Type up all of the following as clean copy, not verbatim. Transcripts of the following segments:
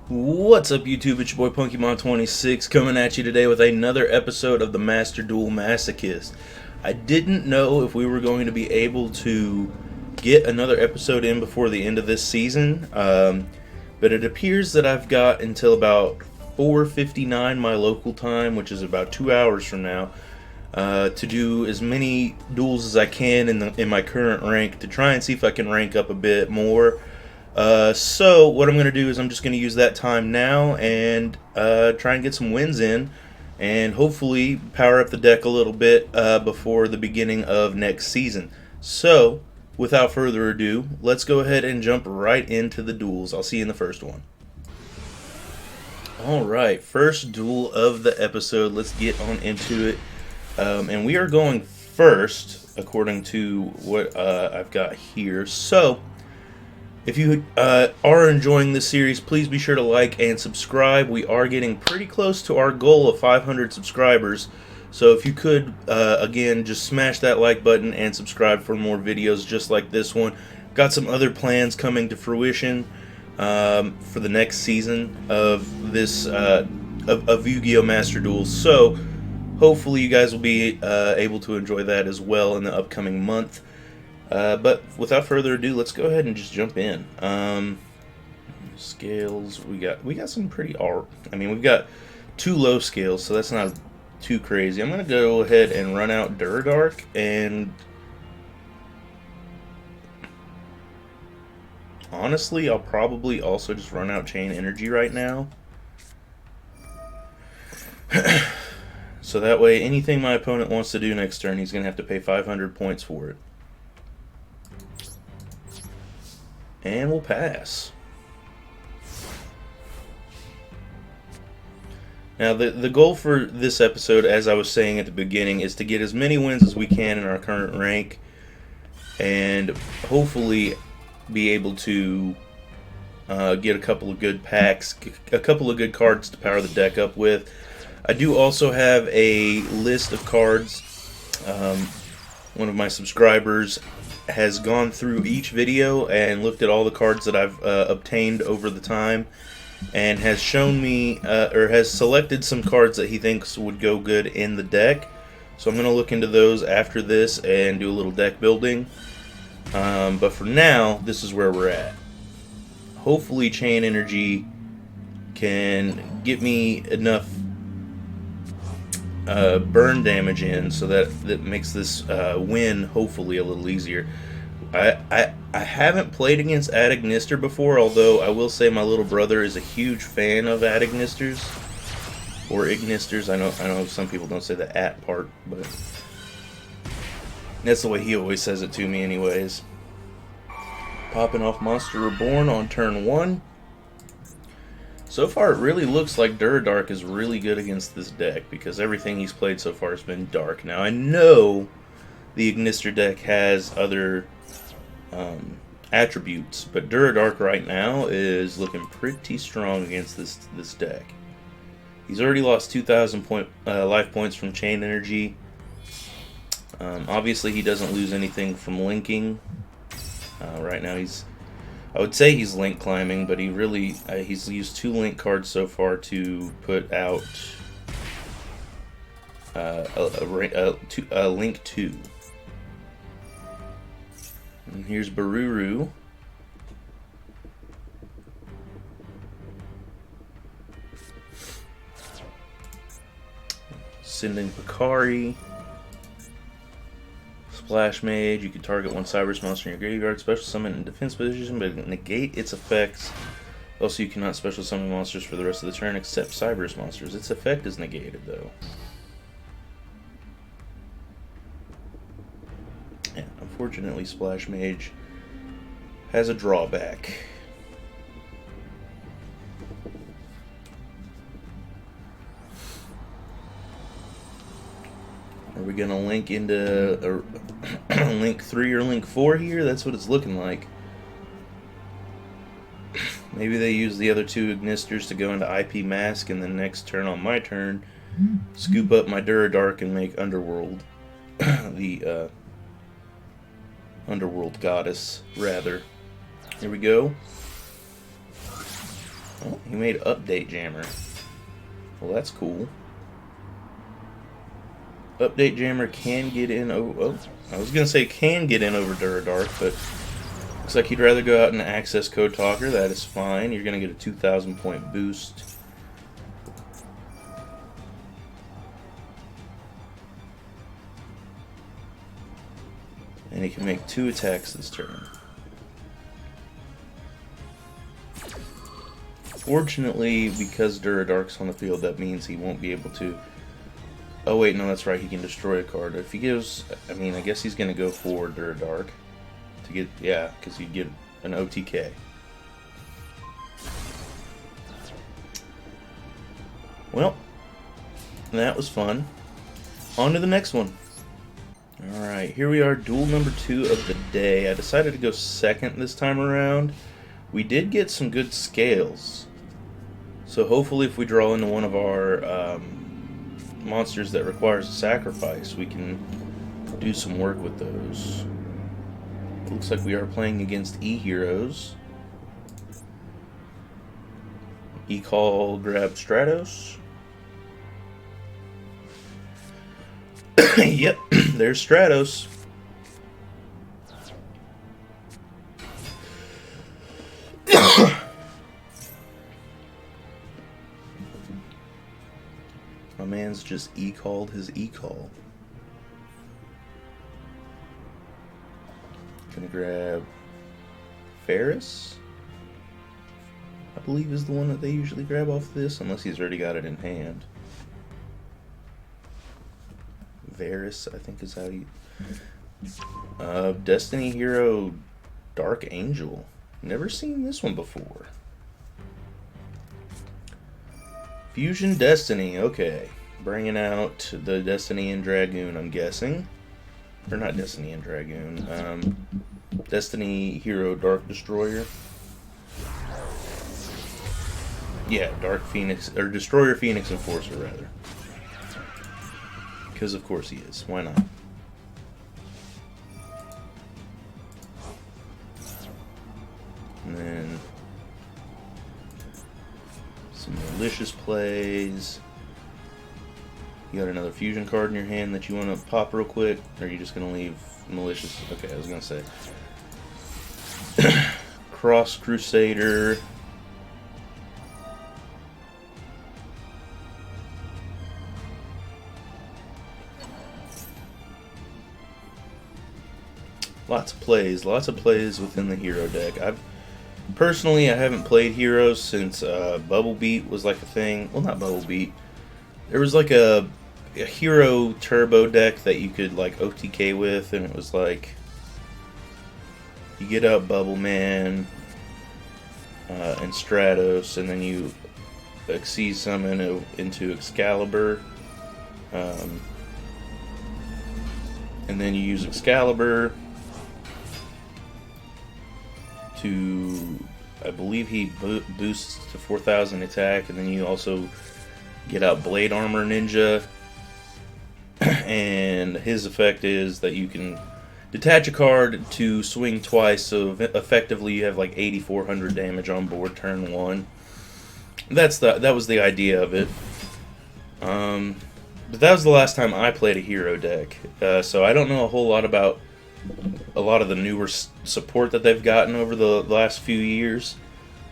What's up, YouTube? It's your boy Pokemon26 coming at you today with another episode of the Master Duel Masochist. I didn't know if we were going to be able to get another episode in before the end of this season, but it appears that I've got until about 4:59 my local time, which is about 2 hours from now, to do as many duels as I can in my current rank to try and see if I can rank up a bit more. So what I'm going to do is I'm just going to use that time now and try and get some wins in and hopefully power up the deck a little bit before the beginning of next season. So without further ado, let's go ahead and jump right into the duels. I'll see you in the first one. Alright, first duel of the episode. Let's get on into it. And we are going first according to what I've got here. So if you are enjoying this series, please be sure to like and subscribe. We are getting pretty close to our goal of 500 subscribers. So if you could, again, just smash that like button and subscribe for more videos just like this one. Got some other plans coming to fruition for the next season of this of Yugioh Master Duels. So hopefully you guys will be able to enjoy that as well in the upcoming month. But without further ado, let's go ahead and just jump in. Scales, we got some pretty we've got 2 low scales, so that's not too crazy. I'm gonna go ahead and run out Durark, and honestly, I'll probably also just run out Chain Energy right now. So that way, anything my opponent wants to do next turn, he's gonna have to pay 500 points for it. And we'll pass. Now, the goal for this episode, as I was saying at the beginning, is to get as many wins as we can in our current rank and hopefully be able to get a couple of good packs, a couple of good cards to power the deck up with. I do also have a list of cards. One of my subscribers has gone through each video and looked at all the cards that I've obtained over the time and has shown me or has selected some cards that he thinks would go good in the deck. So I'm going to look into those after this and do a little deck building. But for now, this is where we're at. Hopefully Chain Energy can get me enough burn damage in so that makes this win hopefully a little easier. I haven't played against Adignister before, although I will say my little brother is a huge fan of Adignisters or Ignisters. I know some people don't say the at part, but that's the way he always says it to me anyways. Popping off Monster Reborn on turn 1. So far, it really looks like Durark is really good against this deck because everything he's played so far has been dark. Now, I know the Ignister deck has other attributes, but Durark right now is looking pretty strong against this deck. He's already lost 2,000 life points from Chain Energy. Obviously, he doesn't lose anything from linking. Right now, I would say he's link climbing, but he's used 2 link cards so far to put out a link 2. And here's Baruru. Sending Picari. Splash Mage, you can target one Cybers monster in your graveyard, special summon in defense position, but negate its effects. Also, you cannot special summon monsters for the rest of the turn except Cybers monsters. Its effect is negated, though. Yeah, unfortunately, Splash Mage has a drawback. Are we going to link into link 3 or link 4 here? That's what it's looking like. Maybe they use the other 2 Ignisters to go into IP Mask, and then next turn on my turn, scoop up my Durark and make Underworld. The Underworld Goddess, rather. Here we go. Oh, he made Update Jammer. Well, that's cool. Update Jammer can get in over... Oh, I was going to say can get in over Duradark, but looks like he'd rather go out and access Code Talker. That is fine. You're going to get a 2,000 point boost. And he can make 2 attacks this turn. Fortunately, because Duradark's on the field, that means he won't be able to... Oh wait, no, that's right, he can destroy a card. If he gives... I mean, I guess he's going to go for Duradark. To get... Yeah, because he'd get an OTK. Well, that was fun. On to the next one. Alright, here we are, duel number 2 of the day. I decided to go second this time around. We did get some good scales. So hopefully if we draw into one of our monsters that requires a sacrifice, we can do some work with those. It looks like we are playing against E-Heroes. E-Call grab Stratos. Yep, there's Stratos. My man's just E-called his E-call. Gonna grab Ferris, I believe is the one that they usually grab off this, unless he's already got it in hand. Varus, I think is how you... Destiny Hero Dark Angel. Never seen this one before. Fusion Destiny, okay. Bringing out the Destiny and Dragoon, I'm guessing. Or not Destiny and Dragoon. Destiny Hero Dark Destroyer. Yeah, Dark Phoenix, or Destroyer Phoenix Enforcer, rather. Because of course he is. Why not? And then some malicious plays. You got another fusion card in your hand that you want to pop real quick? Or are you just going to leave malicious? Okay, I was going to say. Cross Crusader. Lots of plays within the hero deck. Personally, I haven't played heroes since Bubble Beat was like a thing. Well, not Bubble Beat. There was like a hero turbo deck that you could like OTK with, and it was like you get out Bubble Man and Stratos, and then you Xyz summon into Excalibur, and then you use Excalibur to, I believe he boosts to 4,000 attack, and then you also get out Blade Armor Ninja, and his effect is that you can detach a card to swing twice, so effectively you have like 8,400 damage on board turn 1. That was the idea of it. But that was the last time I played a hero deck, so I don't know a whole lot about a lot of the newer support that they've gotten over the last few years.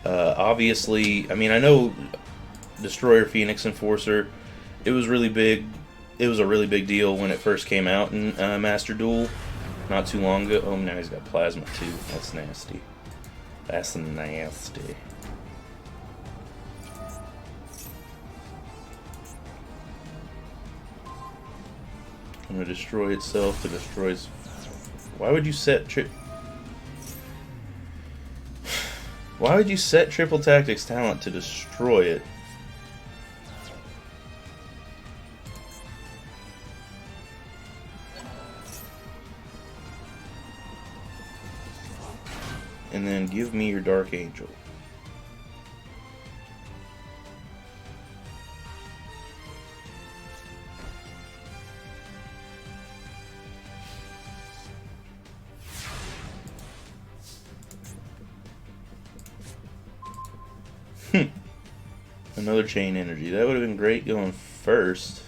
Obviously, I mean, I know Destroyer Phoenix Enforcer, it was really big. It was a really big deal when it first came out in Master Duel not too long ago. Oh, now he's got Plasma too. That's nasty. That's nasty. I'm gonna destroy itself to destroy its... Why would you set Why would you set Triple Tactics Talent to destroy it? And then give me your Dark Angel. Another chain energy. That would have been great going first.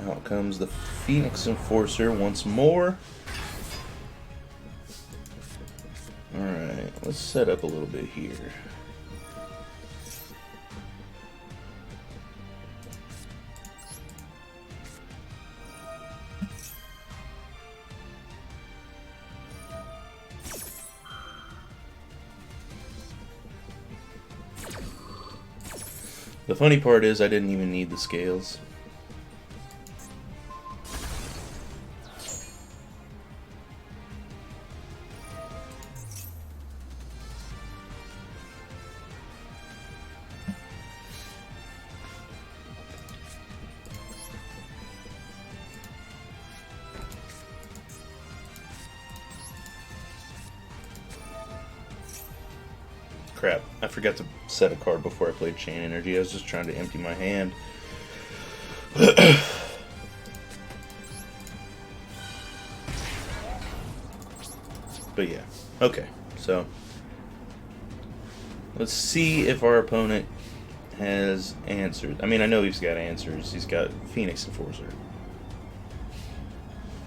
Out comes the Phoenix Enforcer once more. Alright, let's set up a little bit here. The funny part is I didn't even need the scales. Crap, I forgot to set a card before I played Chain Energy. I was just trying to empty my hand. But yeah, okay, so let's see if our opponent has answers. I mean, I know he's got answers. He's got Phoenix Enforcer.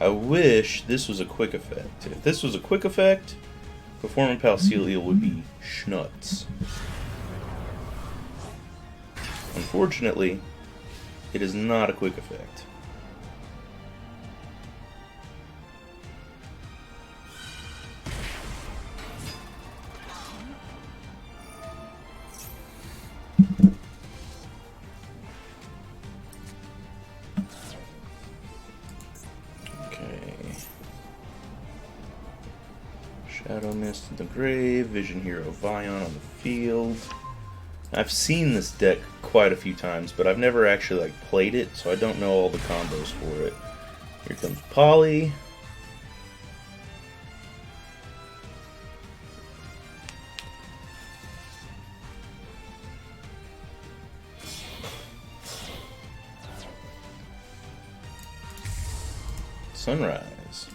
I wish this was a quick effect. If this was a quick effect, Performing Palcelia would be schnuts. Unfortunately, it is not a quick effect. Shadow Mist in the grave, Vision Hero Vion on the field. I've seen this deck quite a few times, but I've never actually played it, so I don't know all the combos for it. Here comes Polly. Sunrise.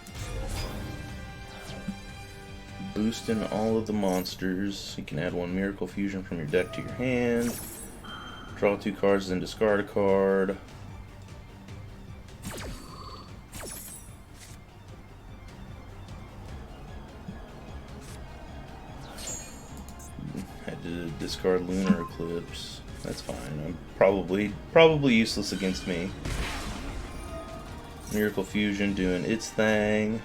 Boosting all of the monsters. You can add one Miracle Fusion from your deck to your hand. Draw 2 cards, then discard a card. Had to discard Lunar Eclipse. That's fine. I'm probably useless against me. Miracle Fusion doing its thing.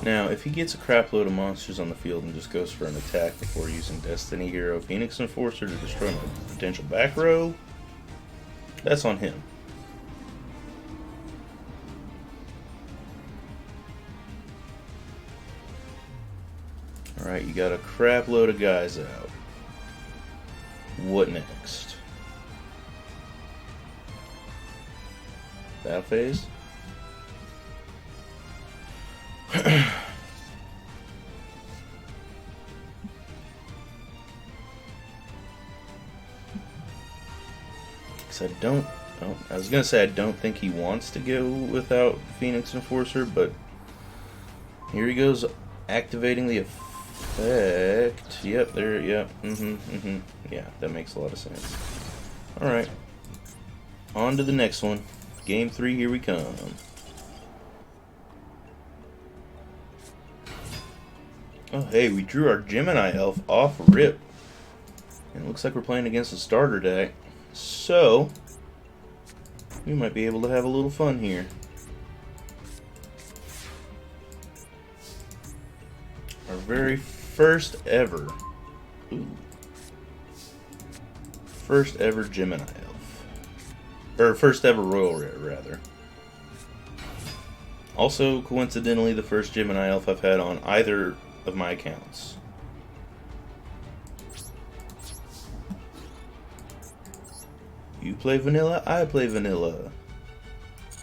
Now, if he gets a crap load of monsters on the field and just goes for an attack before using Destiny Hero Phoenix Enforcer to destroy my potential back row, that's on him. Alright, you got a crap load of guys out. What next? Battle phase? I was gonna say I don't think he wants to go without Phoenix Enforcer, but here he goes activating the effect. Yep, there, yep, yeah, that makes a lot of sense. Alright, on to the next one. Game 3, here we come. Oh, hey, we drew our Gemini Elf off rip. And it looks like we're playing against a starter deck. So, we might be able to have a little fun here. Our very first ever. First ever Gemini Elf. Or first ever Royal Rare, rather. Also, coincidentally, the first Gemini Elf I've had on either of my accounts. You play vanilla, I play vanilla.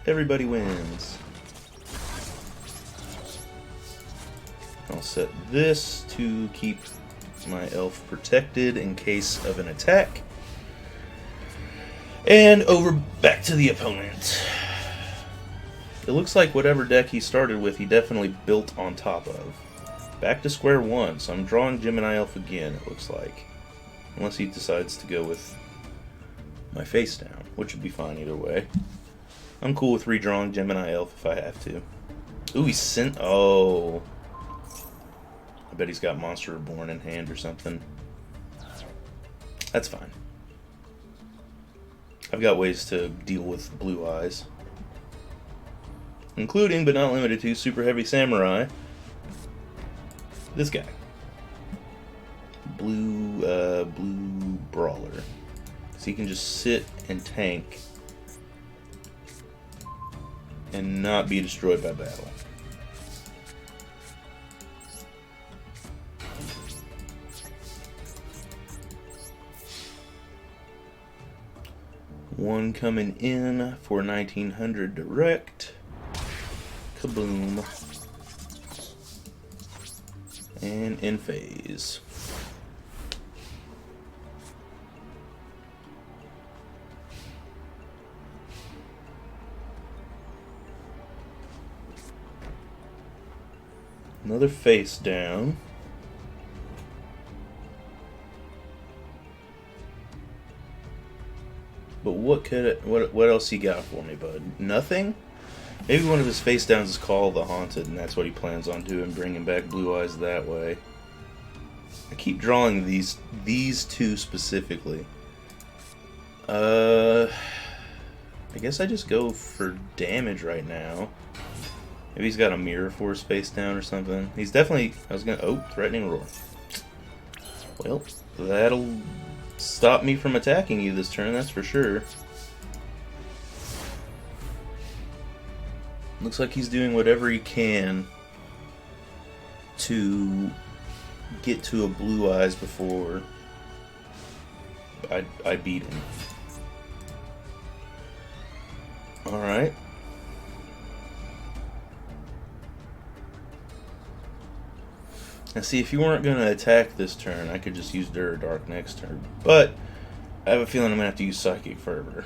Everybody wins. I'll set this to keep my elf protected in case of an attack. And over back to the opponent. It looks like whatever deck he started with, he definitely built on top of. Back to square one, so I'm drawing Gemini Elf again, it looks like. Unless he decides to go with my face down, which would be fine either way. I'm cool with redrawing Gemini Elf if I have to. Ooh, he sent... Oh. I bet he's got Monster Reborn in hand or something. That's fine. I've got ways to deal with Blue Eyes. Including, but not limited to, Super Heavy Samurai. This guy. Blue Brawler. So he can just sit and tank and not be destroyed by battle. One coming in for 1900 direct. Kaboom. And in phase. Another face down. But what else he got for me, bud? Nothing? Maybe one of his face downs is called the Haunted, and that's what he plans on doing, bringing back Blue Eyes that way. I keep drawing these two specifically. I guess I just go for damage right now. Maybe he's got a Mirror Force face down or something. He's definitely... Threatening Roar. Well, that'll stop me from attacking you this turn, that's for sure. Looks like he's doing whatever he can to get to a Blue Eyes before I beat him. Alright. Now see, if you weren't going to attack this turn, I could just use Dark next turn. But I have a feeling I'm going to have to use Psychic Fervor.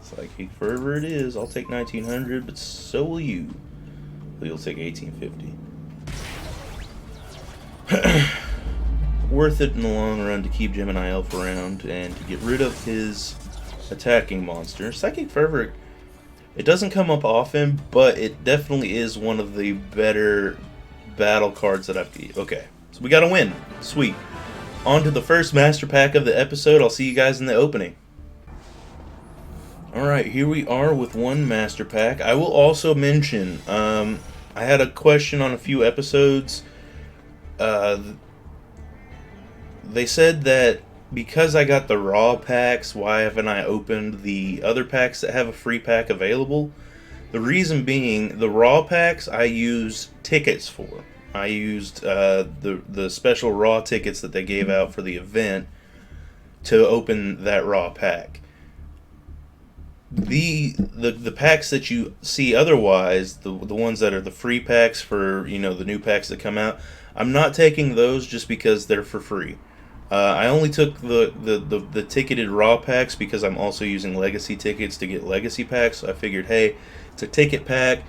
Psychic Fervor it is. I'll take 1900, but so will you. You'll take 1850. Worth it in the long run to keep Gemini Elf around and to get rid of his attacking monster. Psychic Fervor, it doesn't come up often, but it definitely is one of the better battle cards that I've... Okay, so we got a win. Sweet. On to the first Master Pack of the episode. I'll see you guys in the opening. Alright, here we are with one Master Pack. I will also mention, I had a question on a few episodes. They said that because I got the raw packs, why haven't I opened the other packs that have a free pack available? The reason being, the raw packs I use tickets for. I used the special raw tickets that they gave out for the event to open that raw pack. The packs that you see otherwise, the ones that are the free packs for, you know, the new packs that come out, I'm not taking those just because they're for free. I only took the ticketed raw packs because I'm also using legacy tickets to get legacy packs. So I figured, hey, it's a ticket pack.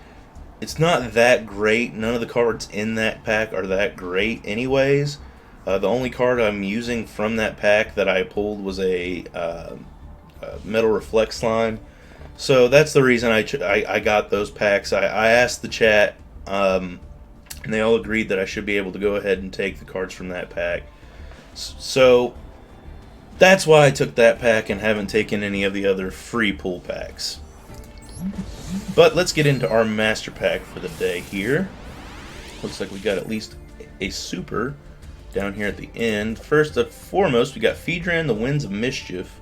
It's not that great. None of the cards in that pack are that great anyways. The only card I'm using from that pack that I pulled was a Metal Reflect Slime. So that's the reason I got those packs. I asked the chat, and they all agreed that I should be able to go ahead and take the cards from that pack. So that's why I took that pack and haven't taken any of the other free pull packs. But let's get into our Master Pack for the day here. Looks like we got at least a super down here at the end. First and foremost, we got Pheedran, the Winds of Mischief.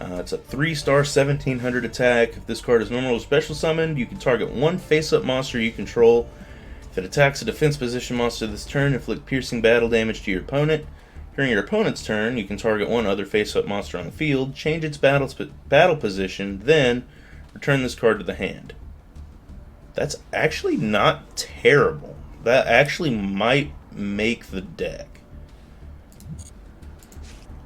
It's a 3-star 1700 attack. If this card is normal or special summoned, you can target one face-up monster you control. If it attacks a defense position monster this turn, inflict piercing battle damage to your opponent. During your opponent's turn, you can target one other face-up monster on the field, change its battle position, then return this card to the hand. That's actually not terrible. That actually might make the deck.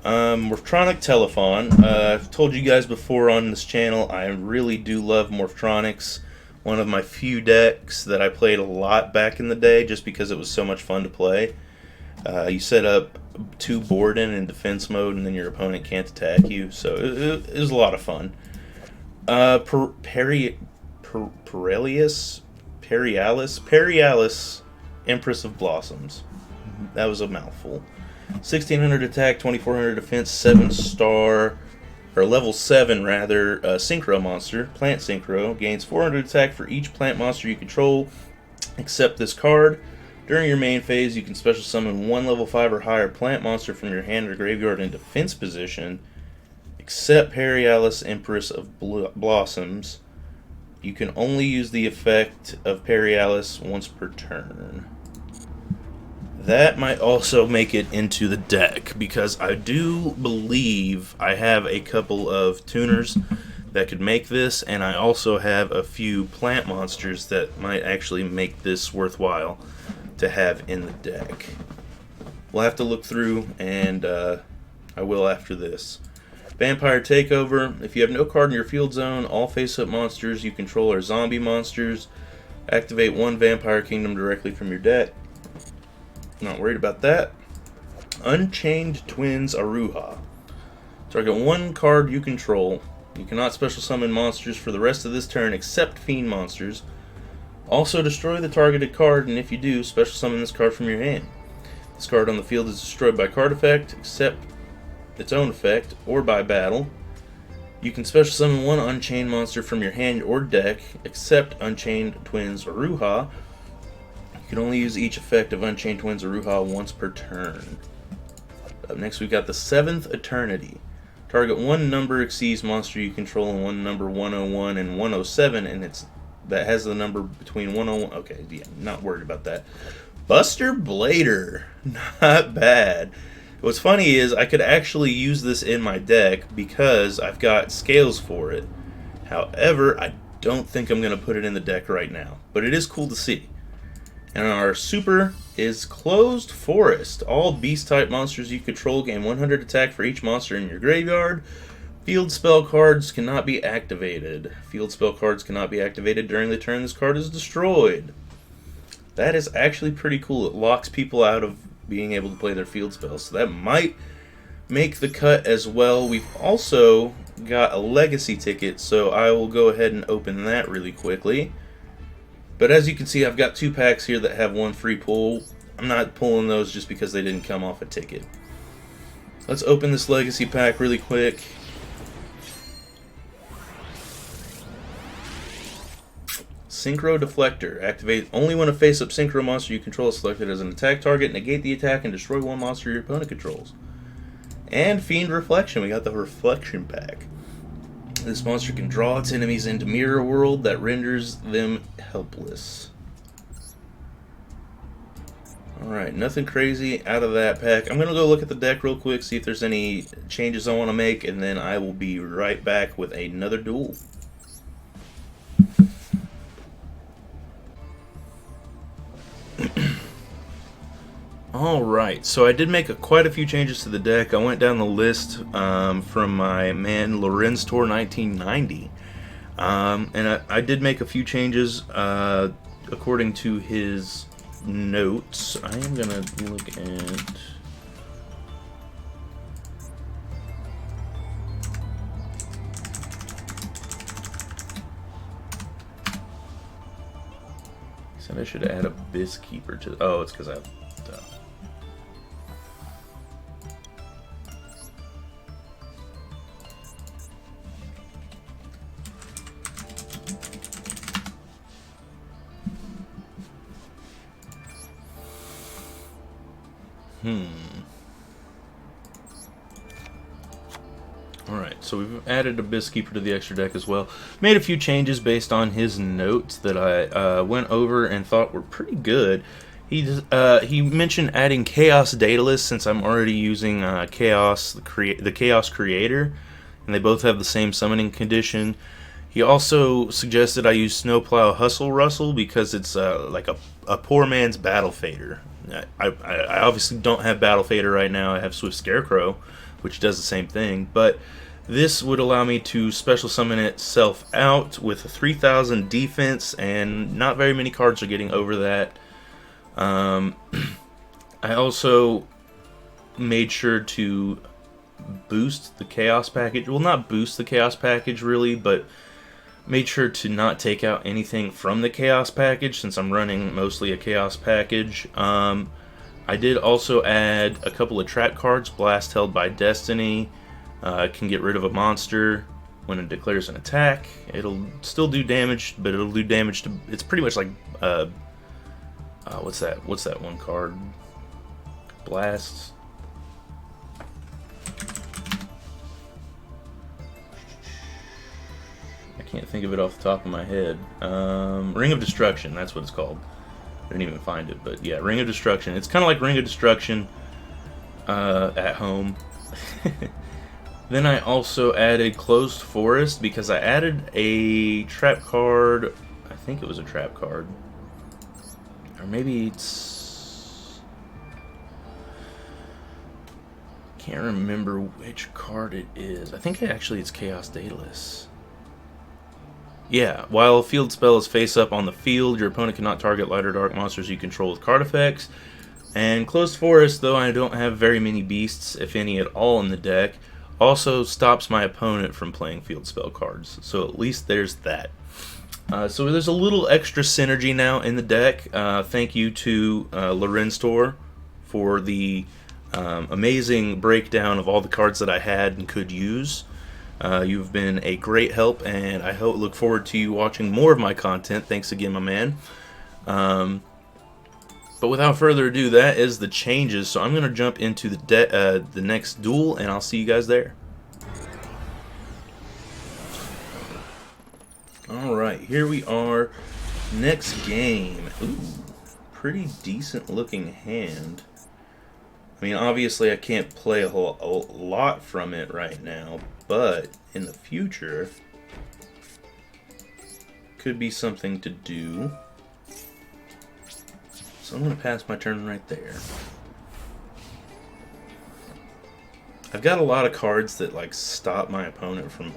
Morphtronic Telephon. I've told you guys before on this channel, I really do love Morphtronics. One of my few decks that I played a lot back in the day just because it was so much fun to play. You set up 2 Borden in defense mode and then your opponent can't attack you, so it was a lot of fun. Perialis, Empress of Blossoms. That was a mouthful. 1600 attack, 2400 defense, 7-star, or level 7 rather, synchro monster, plant synchro, gains 400 attack for each plant monster you control, except this card. During your main phase, you can special summon 1 level 5 or higher plant monster from your hand or graveyard in defense position, except Perialis, Empress of Blossoms. You can only use the effect of Perialis once per turn. That might also make it into the deck, because I do believe I have a couple of tuners that could make this, and I also have a few plant monsters that might actually make this worthwhile to have in the deck. We'll have to look through, and I will after this. Vampire Takeover. If you have no card in your field zone, all face-up monsters you control are zombie monsters. Activate 1 Vampire Kingdom directly from your deck. Not worried about that. Unchained Twins Aruha. Target 1 card you control. You cannot special summon monsters for the rest of this turn except fiend monsters. Also destroy the targeted card, and if you do, special summon this card from your hand. This card on the field is destroyed by card effect, except its own effect, or by battle. You can special summon 1 Unchained monster from your hand or deck, except Unchained Twins Aruha. You can only use each effect of Unchained Twins Aruha once per turn. Up next we got the 7th Eternity. Target 1 number exceeds monster you control in 1 number 101 and 107, and that has the number between 101. Okay, yeah, not worried about that. Buster Blader. Not bad. What's funny is I could actually use this in my deck because I've got scales for it. However, I don't think I'm going to put it in the deck right now, but it is cool to see. And our super is Closed Forest. All beast-type monsters you control gain 100 attack for each monster in your graveyard. Field spell cards cannot be activated. Field spell cards cannot be activated during the turn this card is destroyed. That is actually pretty cool. It locks people out of being able to play their field spells. So that might make the cut as well. We've also got a legacy ticket, so I will go ahead and open that really quickly. But as you can see, I've got 2 packs here that have 1 free pull. I'm not pulling those just because they didn't come off a ticket. Let's open this legacy pack really quick. Synchro Deflector. Activate only when a face-up synchro monster you control is selected as an attack target. Negate the attack and destroy 1 monster your opponent controls. And Fiend Reflection. We got the Reflection pack. This monster can draw its enemies into Mirror World that renders them helpless. Alright, nothing crazy out of that pack. I'm going to go look at the deck real quick, see if there's any changes I want to make, and then I will be right back with another duel. Alright, so I did make quite a few changes to the deck. I went down the list from my man Lorenz Tour 1990. And I did make a few changes according to his notes. I am going to look at... He said I should add a Abyss Keeper to... Oh, it's because I have... Alright, so we've added Abyss Keeper to the extra deck as well. Made a few changes based on his notes that I went over and thought were pretty good. He mentioned adding Chaos Daedalus since I'm already using Chaos, the Chaos Creator, and they both have the same summoning condition. He also suggested I use Snowplow Hustle Rustle because it's like a poor man's Battle Fader. I obviously don't have Battle Fader right now. I have Swift Scarecrow, which does the same thing, but this would allow me to special summon itself out with a 3,000 defense, and not very many cards are getting over that. I also made sure to boost the Chaos package. Well, not boost the Chaos package really, but made sure to not take out anything from the Chaos package since I'm running mostly a Chaos package. I did also add a couple of trap cards. Blast Held by Destiny can get rid of a monster when it declares an attack. It'll still do damage, but it'll do damage to... It's pretty much like... what's that? What's that one card? Blast... Can't think of it off the top of my head. Ring of Destruction, that's what it's called. I didn't even find it, but yeah, Ring of Destruction. It's kind of like Ring of Destruction at home. Then I also added Closed Forest because I added a trap card. I think it was a trap card. Or maybe it's... Can't remember which card it is. I think actually it's Chaos Daedalus. Yeah, while a field spell is face up on the field, your opponent cannot target light or dark monsters you control with card effects. And Closed Forest, though I don't have very many beasts, if any at all, in the deck, also stops my opponent from playing field spell cards. So at least there's that. So there's a little extra synergy now in the deck. Thank you to Lorenztor for the amazing breakdown of all the cards that I had and could use. You've been a great help, and I look forward to you watching more of my content. Thanks again, my man. But without further ado, that is the changes. So I'm going to jump into the next duel, and I'll see you guys there. Alright, here we are. Next game. Ooh, pretty decent looking hand. I mean, obviously I can't play a lot from it right now, but in the future, could be something to do. So I'm going to pass my turn right there. I've got a lot of cards that like stop my opponent from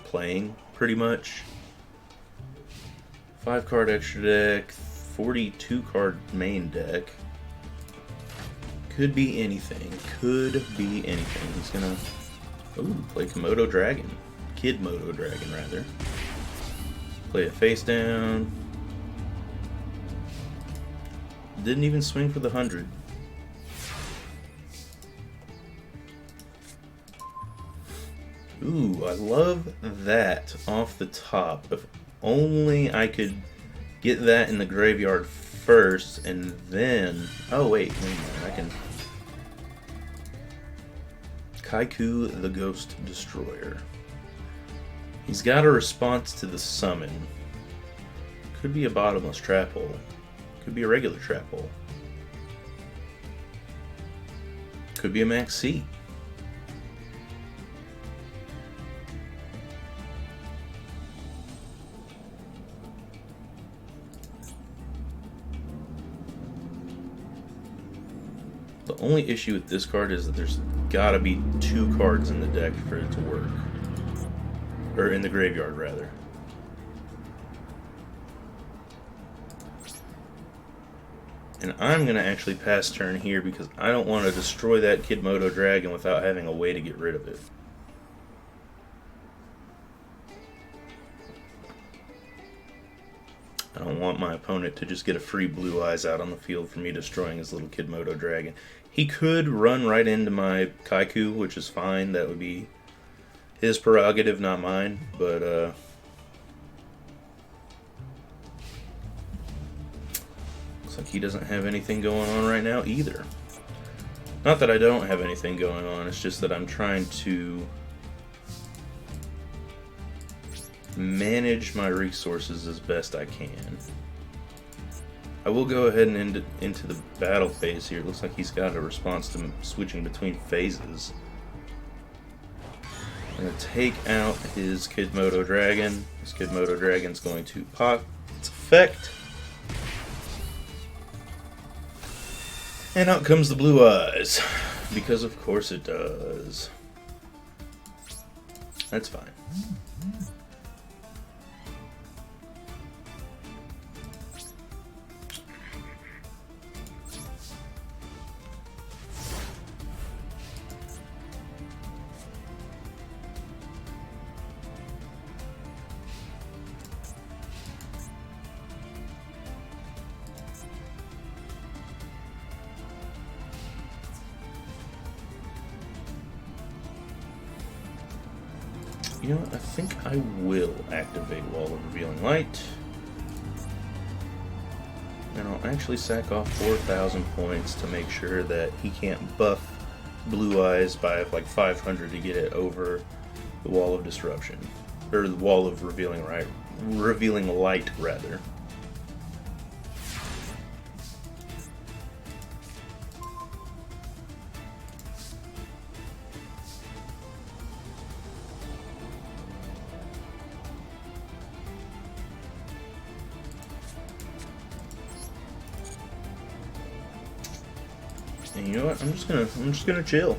playing, pretty much. 5-card extra deck, 42-card main deck. Could be anything. Could be anything. He's gonna play Komodo Dragon. Kidmodo Dragon, rather. Play a face down. Didn't even swing for the 100. Ooh, I love that off the top. If only I could get that in the graveyard first, and then... Oh, wait a minute. I can... Kaiku the Ghost Destroyer. He's got a response to the summon. Could be a bottomless trap hole. Could be a regular trap hole. Could be a max C. The only issue with this card is that there's gotta be 2 cards in the deck for it to work. Or in the graveyard, rather. And I'm gonna actually pass turn here because I don't want to destroy that Kidmodo Dragon without having a way to get rid of it. I don't want my opponent to just get a free Blue Eyes out on the field for me destroying his little Kidmodo Dragon. He could run right into my Kaiku, which is fine. That would be his prerogative, not mine. But, looks like he doesn't have anything going on right now either. Not that I don't have anything going on, it's just that I'm trying to manage my resources as best I can. I will go ahead and end into the battle phase here. It looks like he's got a response to switching between phases. I'm going to take out his Kidmodo Dragon. His Kidmodo Dragon's going to pop its effect. And out comes the blue eyes. Because of course it does. That's fine. You know what? I think I will activate Wall of Revealing Light. And I'll actually sack off 4,000 points to make sure that he can't buff Blue Eyes by like 500 to get it over the Wall of Disruption. Or the Wall of Revealing Light, rather. And you know what? I'm just gonna chill.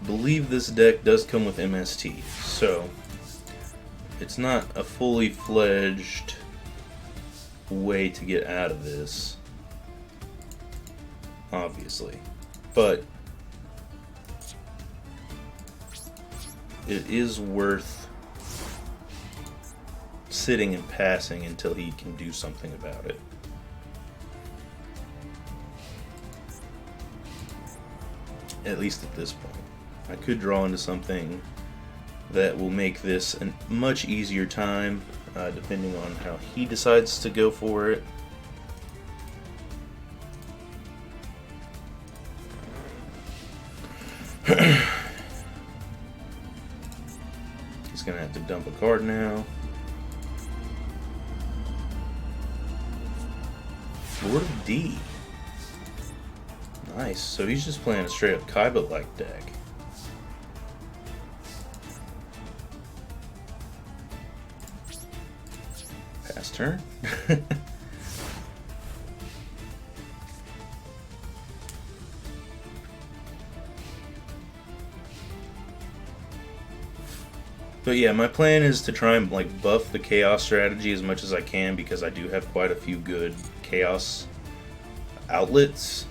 I believe this deck does come with MST, so it's not a fully fledged way to get out of this, obviously, but it is worth sitting and passing until he can do something about it. At least at this point. I could draw into something that will make this a much easier time, depending on how he decides to go for it. He's gonna have to dump a card now. Lord of D. Nice. So he's just playing a straight up Kaiba-like deck. Pass turn. But yeah, my plan is to try and like buff the Chaos strategy as much as I can, because I do have quite a few good Chaos outlets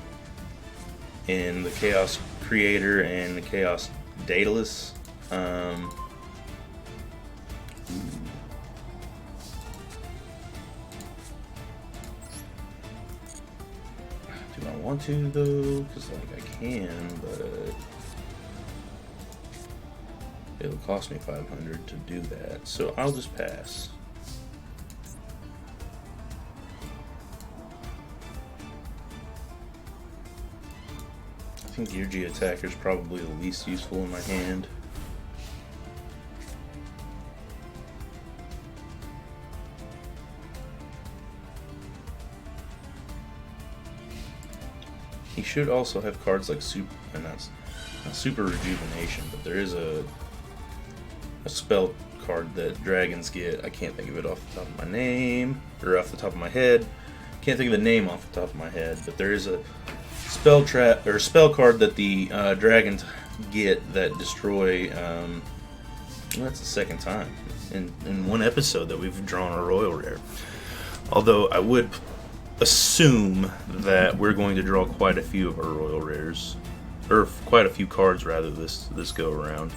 in the Chaos Creator and the Chaos Daedalus. Do I want to though? Because like I can, but it'll cost me 500 to do that, so I'll just pass. I think Yugioh Attacker is probably the least useful in my hand. He should also have cards like not Super Rejuvenation, but there is a spell card that dragons get. I can't think of it off the top of my name, or off the top of my head. Can't think of the name off the top of my head, but there is a spell card that the dragons get that destroy. Well, that's the second time in one episode that we've drawn a royal rare. Although I would assume that we're going to draw quite a few of our royal rares, or quite a few cards rather, this go around.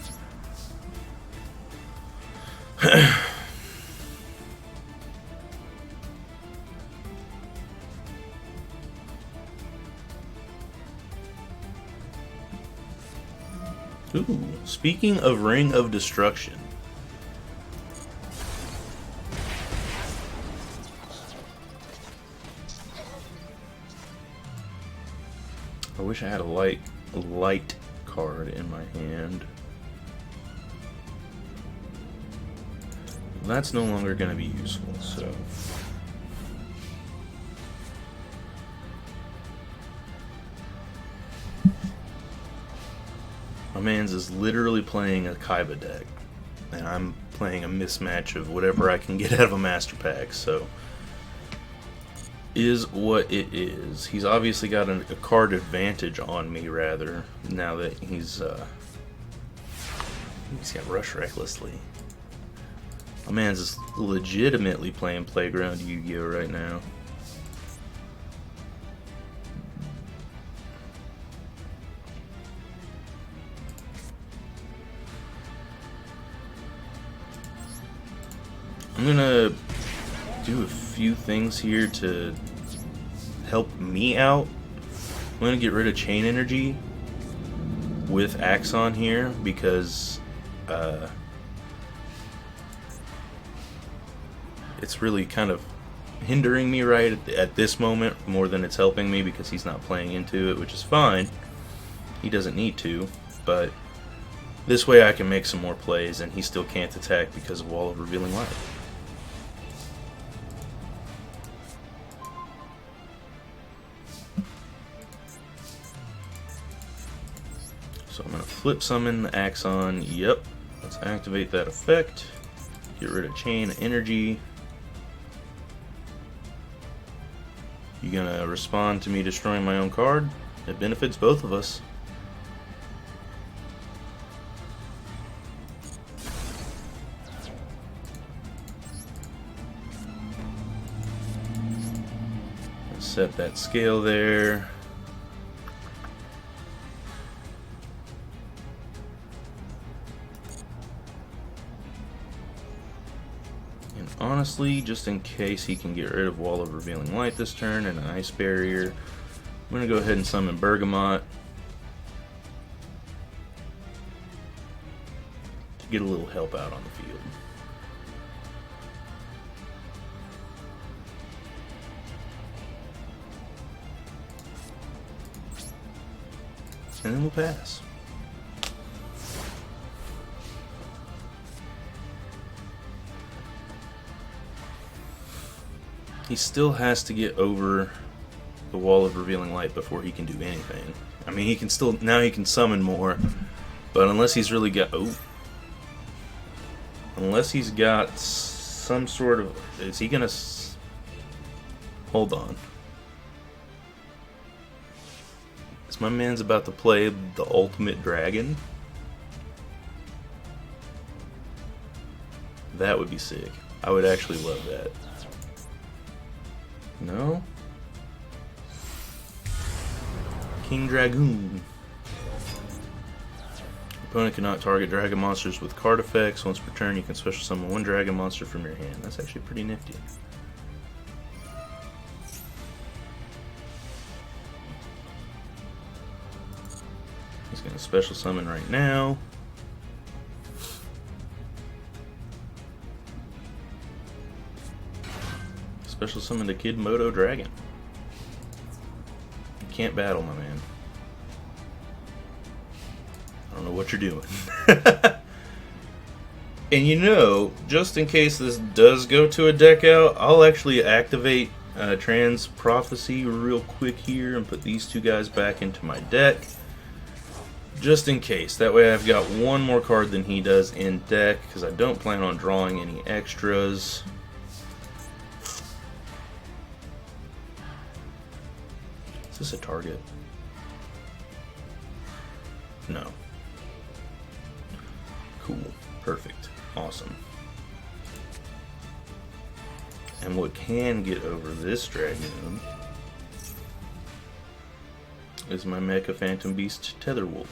Ooh, speaking of Ring of Destruction. I wish I had a light card in my hand. That's no longer going to be useful, so... My man's is literally playing a Kaiba deck, and I'm playing a mismatch of whatever I can get out of a Master Pack, so is what it is. He's obviously got a card advantage on me, rather, now that he's got Rush Recklessly. My man's is legitimately playing Playground Yu-Gi-Oh right now. I'm gonna do a few things here to help me out. I'm gonna get rid of Chain Energy with Axon here because it's really kind of hindering me right at this moment more than it's helping me, because he's not playing into it, which is fine. He doesn't need to, but this way I can make some more plays and he still can't attack because of Wall of Revealing Light. So I'm going to flip summon the Axon. Yep. Let's activate that effect. Get rid of Chain Energy. You going to respond to me destroying my own card? It benefits both of us. Set that scale there. And honestly, just in case he can get rid of Wall of Revealing Light this turn and an Ice Barrier, I'm going to go ahead and summon Bergamot to get a little help out on the field. And then we'll pass. He still has to get over the Wall of Revealing Light before he can do anything. I mean, he can still, now he can summon more, but unless he's really got, unless he's got some sort of, is he gonna, hold on. My man's about to play the Ultimate Dragon. That would be sick. I would actually love that. No? King Dragoon. Opponent cannot target dragon monsters with card effects. Once per turn, you can special summon one dragon monster from your hand. That's actually pretty nifty. He's going to special summon right now. Special summon the Kid Moto Dragon. You can't battle, my man. I don't know what you're doing. And you know, just in case this does go to a deck out, I'll actually activate Trans Prophecy real quick here and put these two guys back into my deck. Just in case. That way I've got one more card than he does in deck, because I don't plan on drawing any extras. Is this a target? No. Cool. Perfect. Awesome. And what can get over this dragon is my Mecha Phantom Beast Tetherwolf.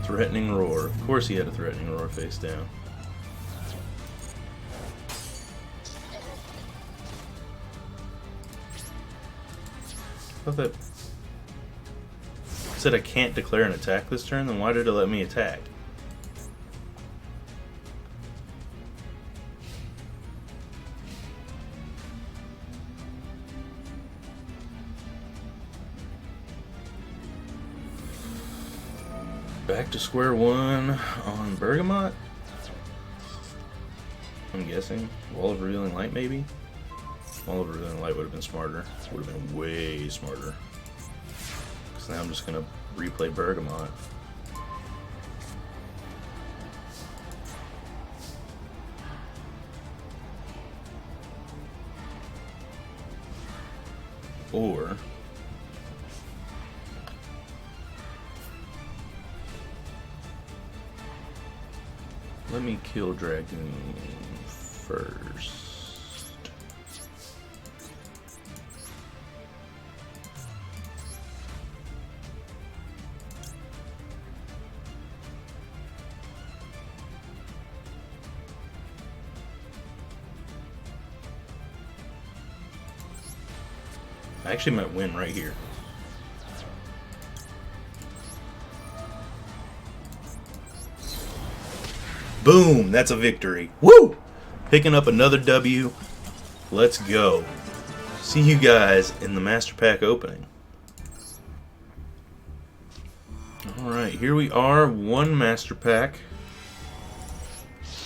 Threatening Roar. Of course he had a Threatening Roar face down. I thought that said I can't declare an attack this turn, then why did it let me attack? Back to square one on Bergamot. I'm guessing. Wall of Revealing Light, maybe? Wall of Revealing Light would have been smarter. Would have been way smarter. Because now I'm just going to replay Bergamot. Or let me kill Dragoon first. I actually might win right here. Boom! That's a victory. Woo! Picking up another W. Let's go. See you guys in the Master Pack opening. Alright, here we are. One Master Pack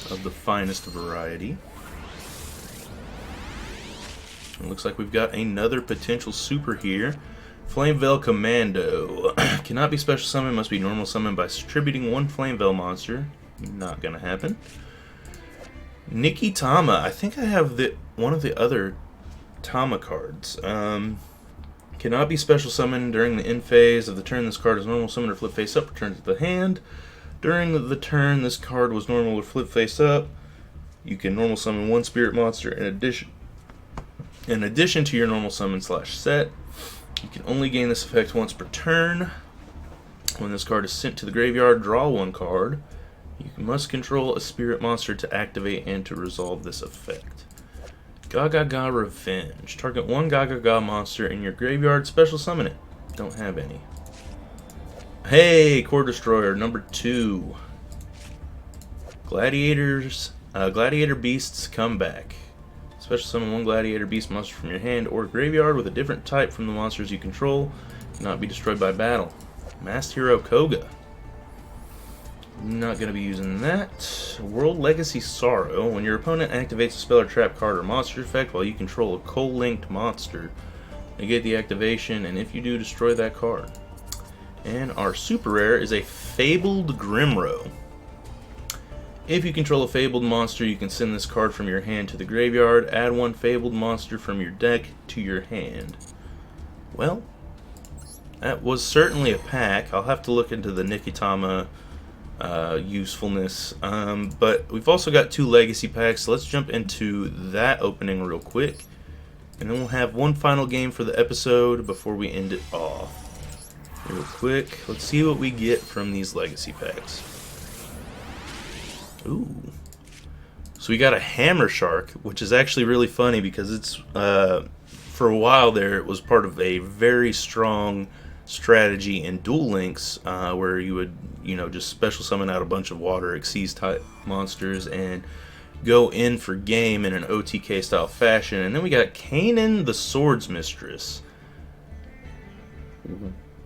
of the finest variety. It looks like we've got another potential super here. Flame Veil Commando. Cannot be special summoned, must be normal summoned by distributing one Flame Veil monster. Not gonna happen. Nikki Tama. I think I have one of the other Tama cards. Cannot be special summoned during the end phase of the turn. This card is normal summoned or flip face up. Returns to the hand. During the turn this card was normal or flip face up. You can normal summon one spirit monster in addition to your normal summon / set. You can only gain this effect once per turn. When this card is sent to the graveyard, draw one card. You must control a spirit monster to activate and to resolve this effect. Gaga Revenge. Target one Gaga monster in your graveyard, special summon it. Don't have any. Hey, Core Destroyer number 2. Gladiator Beasts come back. Special summon one Gladiator Beast monster from your hand or graveyard with a different type from the monsters you control. Cannot be destroyed by battle. Masked Hero Koga. Not going to be using that. World Legacy Sorrow. When your opponent activates a spell or trap card or monster effect while you control a co-linked monster, negate the activation, and if you do, destroy that card. And our super rare is a Fabled Grimro. If you control a Fabled monster, you can send this card from your hand to the graveyard. Add one Fabled monster from your deck to your hand. Well, that was certainly a pack. I'll have to look into the Nikitama usefulness. But we've also got 2 legacy packs. So let's jump into that opening real quick. And then we'll have one final game for the episode before we end it off. Real quick, let's see what we get from these legacy packs. Ooh. So we got a Hammer Shark, which is actually really funny because it's, for a while there, it was part of a very strong strategy in Duel Links, where you would, just special summon out a bunch of Water Xyz type monsters and go in for game in an OTK style fashion. And then we got Kanan the Swords Mistress.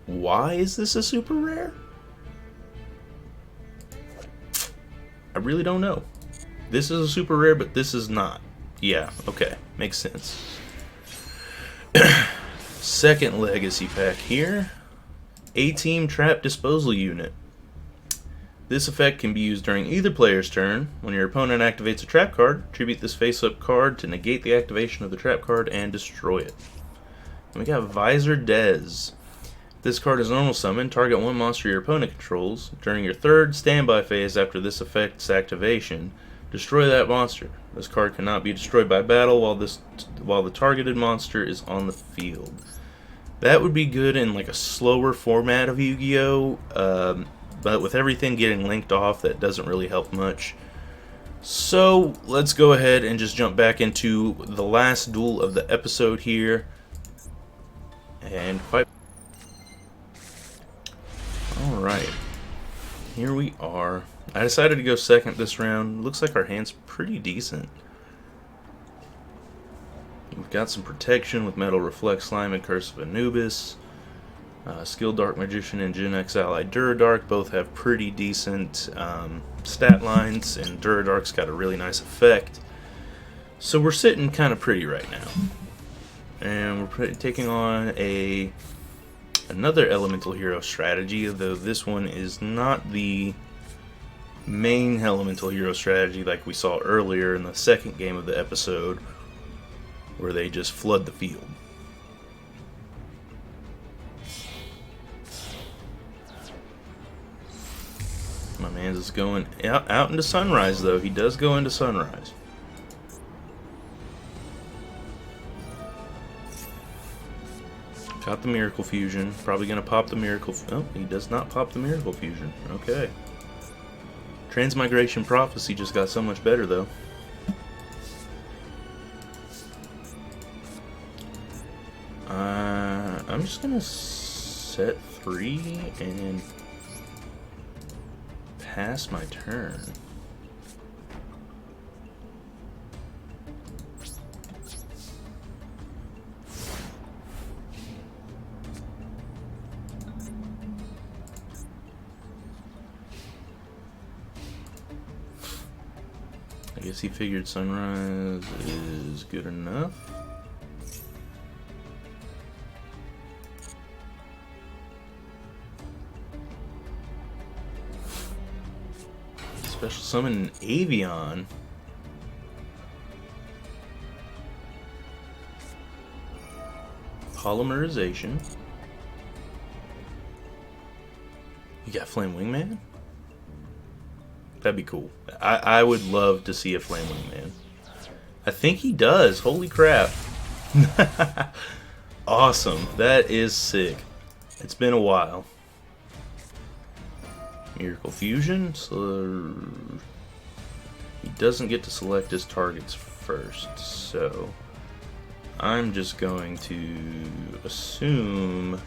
Why is this a super rare? I really don't know. This is a super rare, but this is not. Yeah, okay. Makes sense. Second legacy pack here. A-Team Trap Disposal Unit. This effect can be used during either player's turn. When your opponent activates a trap card, attribute this face-up card to negate the activation of the trap card and destroy it. And we got Visor Dez. This card is normal summon. Target one monster your opponent controls. During your third standby phase after this effect's activation, destroy that monster. This card cannot be destroyed by battle while the targeted monster is on the field. That would be good in like a slower format of Yu-Gi-Oh! But with everything getting linked off, that doesn't really help much. So let's go ahead and just jump back into the last duel of the episode here and fight. Alright, here we are. I decided to go second this round. Looks like our hand's pretty decent. We've got some protection with Metal Reflect Slime and Curse of Anubis. Skilled Dark Magician and Gen X ally Duradark both have pretty decent stat lines, and Duradark's got a really nice effect. So we're sitting kind of pretty right now. And we're taking on another elemental hero strategy, though this one is not the main elemental hero strategy like we saw earlier in the second game of the episode, where they just flood the field. My man's is going out into Sunrise, though. He does go into Sunrise. Got the Miracle Fusion. Probably going to pop the Miracle... Oh, he does not pop the Miracle Fusion. Okay. Transmigration Prophecy just got so much better, though. I'm just going to set 3 and pass my turn. I guess he figured Sunrise is good enough. Special summon Avion. Polymerization. You got Flame Wingman? That'd be cool. I would love to see a Flame Wingman. I think he does. Holy crap. Awesome. That is sick. It's been a while. Miracle Fusion. So he doesn't get to select his targets first. So I'm just going to assume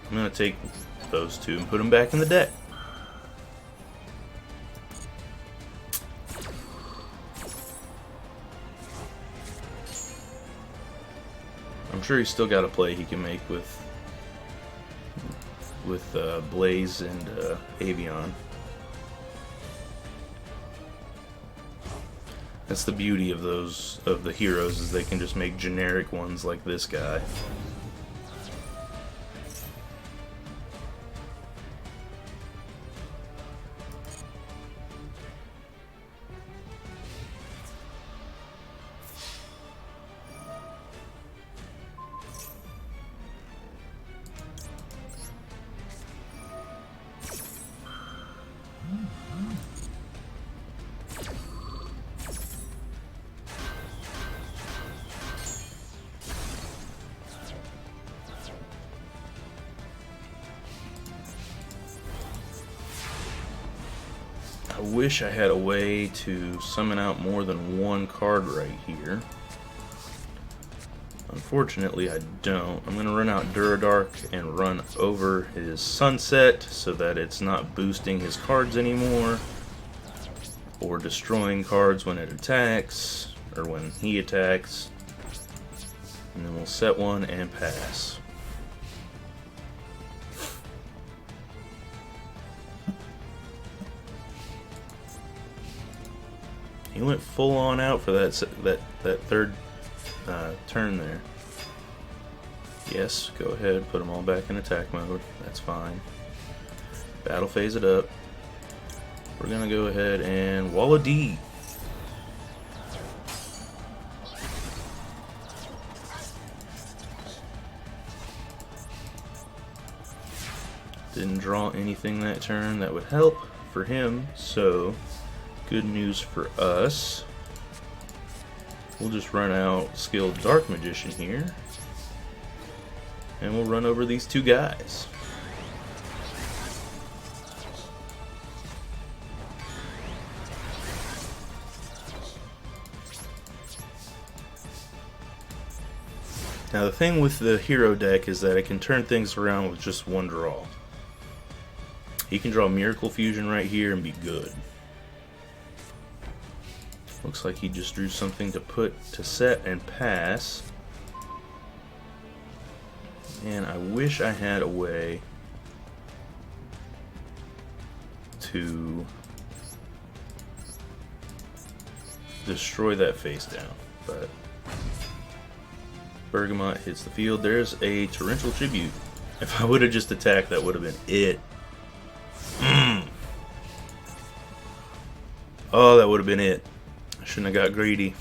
I'm going to take those two and put them back in the deck. I'm sure he's still got a play he can make with Blaze and Avion. That's the beauty of the heroes, is they can just make generic ones like this guy. I wish I had a way to summon out more than one card right here. Unfortunately, I don't. I'm going to run out Duradark and run over his Sunset so that it's not boosting his cards anymore or destroying cards when it attacks or when he attacks. And then we'll set one and pass. He went full on out for that third turn there. Yes, go ahead, put them all back in attack mode. That's fine. Battle phase it up. We're gonna go ahead and Walla D. Didn't draw anything that turn that would help for him, so good news for us. We'll just run out Skilled Dark Magician here, and we'll run over these two guys. Now the thing with the hero deck is that it can turn things around with just one draw. He can draw Miracle Fusion right here and be good. Looks like he just drew something to put to set and pass. And I wish I had a way to destroy that face down, but Bergamot hits the field. There's a torrential tribute. If I would have just attacked, that would have been it. Oh, that would have been it. I shouldn't have got greedy.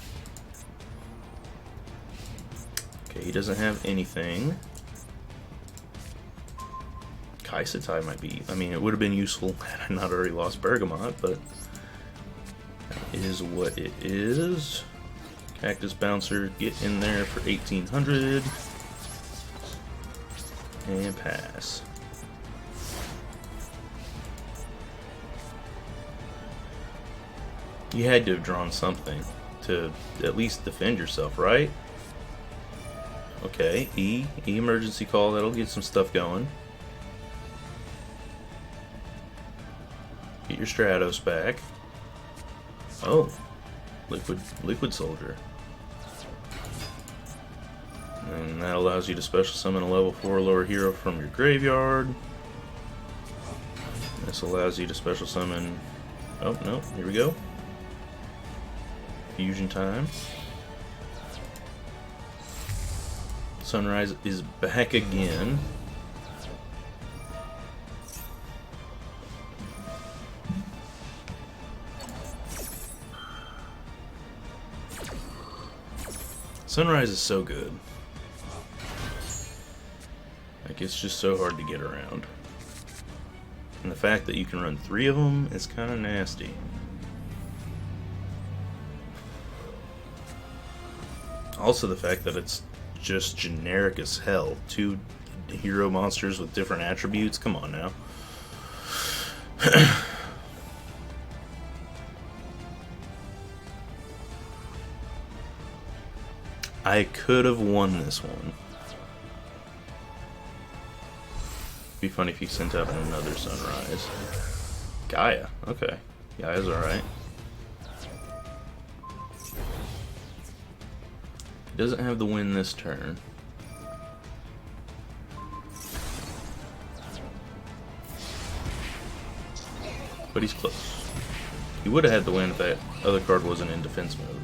Okay, he doesn't have anything. Kaisatai might be... I mean, it would have been useful had I not already lost Bergamot, but that is what it is. Cactus Bouncer, get in there for 1800. And pass. You had to have drawn something to at least defend yourself, right? Okay, E emergency call, that'll get some stuff going. Get your Stratos back. Oh, liquid soldier. And that allows you to special summon a level 4 lower hero from your graveyard. This allows you to special summon... Oh, no, here we go. Fusion time. Sunrise is back again. Sunrise is so good. Like, it's just so hard to get around. And the fact that you can run 3 of them is kind of nasty. Also the fact that it's just generic as hell. 2 hero monsters with different attributes. Come on now. I could have won this one. Be funny if he sent out another Sunrise. Gaia. Okay. Gaia's alright. Doesn't have the win this turn. But he's close. He would have had the win if that other card wasn't in defense mode.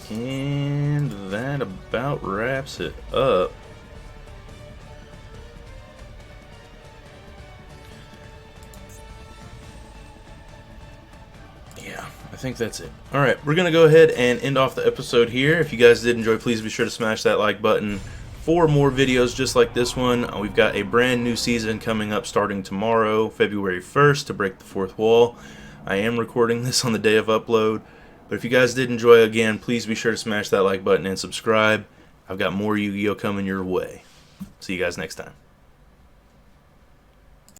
And that about wraps it up. Yeah, I think that's it. Alright, we're going to go ahead and end off the episode here. If you guys did enjoy, please be sure to smash that like button for more videos just like this one. We've got a brand new season coming up starting tomorrow, February 1st, to break the 4th wall. I am recording this on the day of upload. But if you guys did enjoy, again, please be sure to smash that like button and subscribe. I've got more Yu-Gi-Oh! Coming your way. See you guys next time.